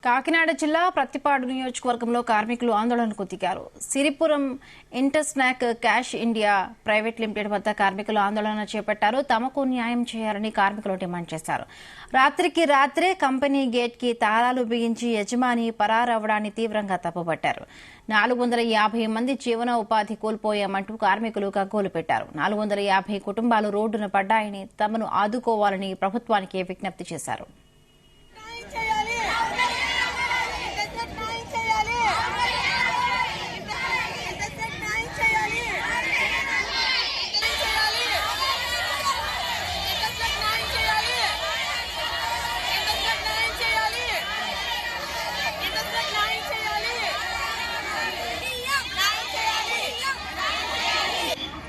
కాకినాడ జిల్లా ప్రత్తిపాడు నియోజకవర్గంలో కార్మికులు ఆందోళనకు దిగారు. Siripuram Intersnack cash India private limited వద్ద కార్మికులు ఆందోళన చేపట్టారు. తమకు న్యాయం చేయాలని కార్మికులు డిమాండ్ చేశారు. రాత్రికి రాత్రే కంపెనీ గేట్ కి తాళాలు బిగించి యజమాని పరారవడాన్ని తీవ్రంగా తప్పుపట్టారు. 450 మంది జీవన ఉపాధి కోల్పోయామంటూ కార్మికులు గగ్గోలు పెట్టారు. 450 కుటుంబాలు రోడ్డున పడ్డాయని, తమను ఆదుకోవాలని ప్రభుత్వానికి విజ్ఞప్తి చేశారు.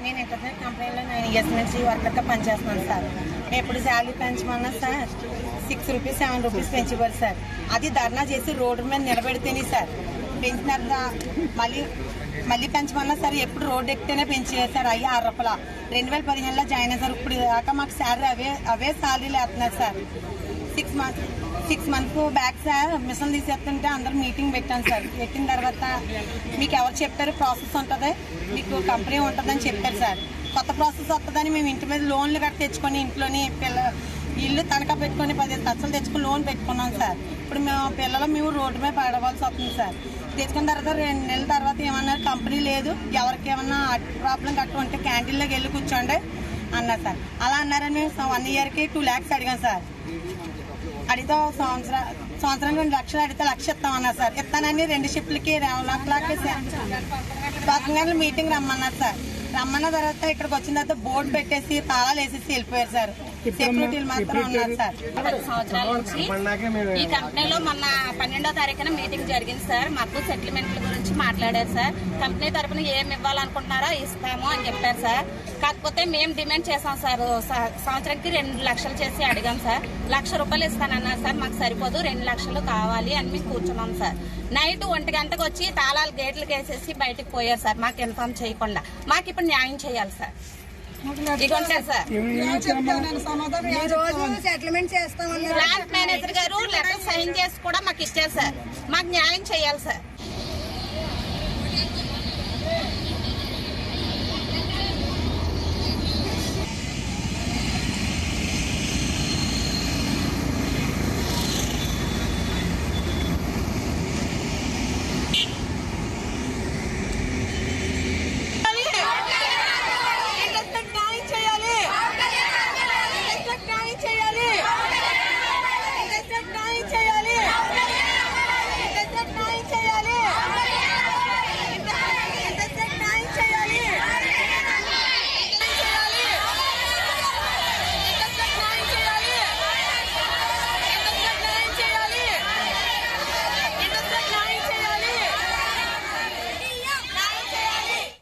నేను ఇంటర్నెట్ కంపెనీలో 9 years నుంచి వర్కర్గా పనిచేస్తున్నాను సార్. ఎప్పుడు శాలరీ పెంచమన్నా సార్ 6 రూపీస్ 7 రూపీస్ పెంచిపోరు సార్. అది ధర్నా చేసి రోడ్డు మీద నిలబెడితేనే సార్ పెంచినారు. మళ్ళీ పెంచమన్నా సరే ఎప్పుడు రోడ్డు ఎక్కితేనే పెంచారు సార్. అయ్యి 6 రూపాయల 2015లో జాయిన్ అయ్యారు. ఇప్పుడు దాకా మాకు శాలరీ అవే శాలరీలు వేస్తున్నారు sir. 6 months back sir machine తీసేస్తుంటే అందరూ మీటింగ్ పెట్టాను సార్. పెట్టిన తర్వాత మీకు ఎవరు చెప్పారు ప్రాసెస్ ఉంటుంది, మీకు కంపెనీ ఉంటుందని చెప్పారు సార్. కొత్త ప్రాసెస్ వస్తుందని మేము ఇంటి మీద లోన్లు కట్టి తెచ్చుకొని ఇంట్లోని ఇల్లు తనఖా పెట్టుకొని 15 లక్షలు తెచ్చుకొని లోన్ పెట్టుకున్నాం సార్. ఇప్పుడు మేము రోడ్డు మీద పడవలసి వస్తుంది సార్. తెచ్చుకున్న తర్వాత 2 నెలల తర్వాత ఏమన్నారు, కంపెనీ లేదు, ఎవరికి ఏమన్నా ప్రాబ్లం కట్టు ఉంటే క్యాంటీన్లోకి వెళ్ళి కూర్చోండి అన్నారు సార్. అలా అన్నారని మేము 1 yearకి 2 lakhs అడిగాం సార్. అడిగితే సంవత్సరం 2 లక్షలు అడిగితే 1 లక్ష ఇస్తామన్నారు సార్. ఇస్తానని 2 షిఫ్ట్లకి 1 లక్ష 12 గంటల మీటింగ్ రమ్మన్నారు సార్. రమ్మన్న తర్వాత ఇక్కడికి వచ్చిన తర్వాత బోర్డు పెట్టేసి తాళాలు వేసేసి వెళ్ళిపోయారు సార్. సెక్యూరిటీలు మాత్రం ఉన్నారు సార్. 10 సంవత్సరాల నుంచి ఈ కంపెనీలో మొన్న 12వ తారీఖున మీటింగ్ జరిగింది సార్. మాకు సెటిల్మెంట్ల గురించి మాట్లాడారు సార్. కంపెనీ తరఫున ఏమి ఇవ్వాలనుకుంటున్నారో ఇస్తాము అని చెప్పారు సార్. కాకపోతే మేము డిమాండ్ చేసాం సార్. సంవత్సరానికి 2 లక్షలు చేసి అడిగాం సార్. 1 లక్ష రూపాయలు ఇస్తానన్నారు సార్. మాకు సరిపోదు, 2 లక్షలు కావాలి అని మేము కూర్చున్నాం సార్. నైట్ 1 గంటకు వచ్చి తాళాలు గేట్లకు వేసేసి బయటకు పోయారు సార్, మాకు ఇన్ఫార్మ్ చేయకుండా. మాకు ఇప్పుడు న్యాయం చేయాలి సార్. ప్లాంట్ మేనేజర్ గారు లెటర్ సైన్ చేసి కూడా మాకు ఇచ్చారు సార్. మాకు న్యాయం చేయాలి సార్.